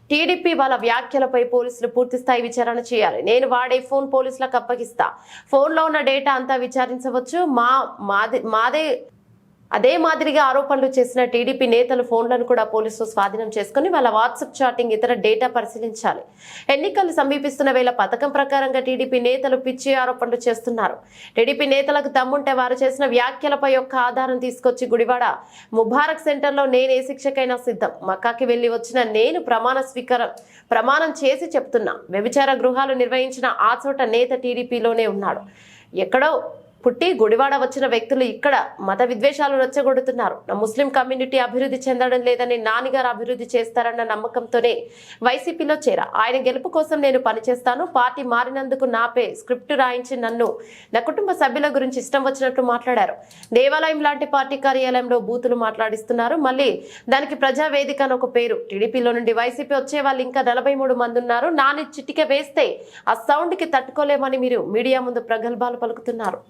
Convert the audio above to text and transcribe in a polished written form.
TDP వాళ్ళ వ్యాఖ్యలపై పోలీసులు పూర్తిస్థాయి విచారణ చేయాలి. నేను వాడే ఫోన్ పోలీసులకు అప్పగిస్తా. ఫోన్లో ఉన్న డేటా అంతా విచారించవచ్చు. మాదే అదే మాదిరిగా ఆరోపణలు చేసిన టీడీపీ నేతల ఫోన్లను కూడా పోలీసులు స్వాధీనం చేసుకుని వాళ్ళ వాట్సాప్ చాటింగ్ ఇతర డేటా పరిశీలించాలి. ఎన్నికలు సమీపిస్తున్న వేళ పథకం ప్రకారంగా టీడీపీ నేతలు పిచ్చి ఆరోపణలు చేస్తున్నారు. టీడీపీ నేతలకు దమ్ముంటే వారు చేసిన వ్యాఖ్యలపై ఒక్క ఆధారం తీసుకొచ్చి గుడివాడ ముబారక్ సెంటర్లో నేను ఏ శిక్షకైనా సిద్ధం. మక్కాకి వెళ్లి వచ్చిన నేను ప్రమాణం చేసి చెప్తున్నా. వ్యభిచార గృహాలు నిర్వహించిన ఆ చోట నేత టీడీపీలోనే ఉన్నాడు. ఎక్కడో పుట్టి గుడివాడ వచ్చిన వ్యక్తులు ఇక్కడ మత విద్వేషాలు రెచ్చగొడుతున్నారు. నా ముస్లిం కమ్యూనిటీ అభివృద్ధి చెందడం లేదని నాన్నగారు అభివృద్ధి చేస్తారన్న నమ్మకంతోనే వైసీపీలో చేరా. ఆయన గెలుపు కోసం నేను పనిచేస్తాను. పార్టీ మారినందుకు నాపై స్క్రిప్ట్ రాయించి నన్ను నా కుటుంబ సభ్యుల గురించి ఇష్టం వచ్చినట్టు మాట్లాడారు. దేవాలయం లాంటి పార్టీ కార్యాలయంలో బూతులు మాట్లాడిస్తున్నారు. మళ్ళీ దానికి ప్రజావేదిక అని ఒక పేరు. టీడీపీలో నుండి వైసీపీ వచ్చే వాళ్ళు ఇంకా 43 మంది ఉన్నారు. నాని చిటిక వేస్తే ఆ సౌండ్ కి తట్టుకోలేమని మీరు మీడియా ముందు ప్రగల్భాలు పలుకుతున్నారు.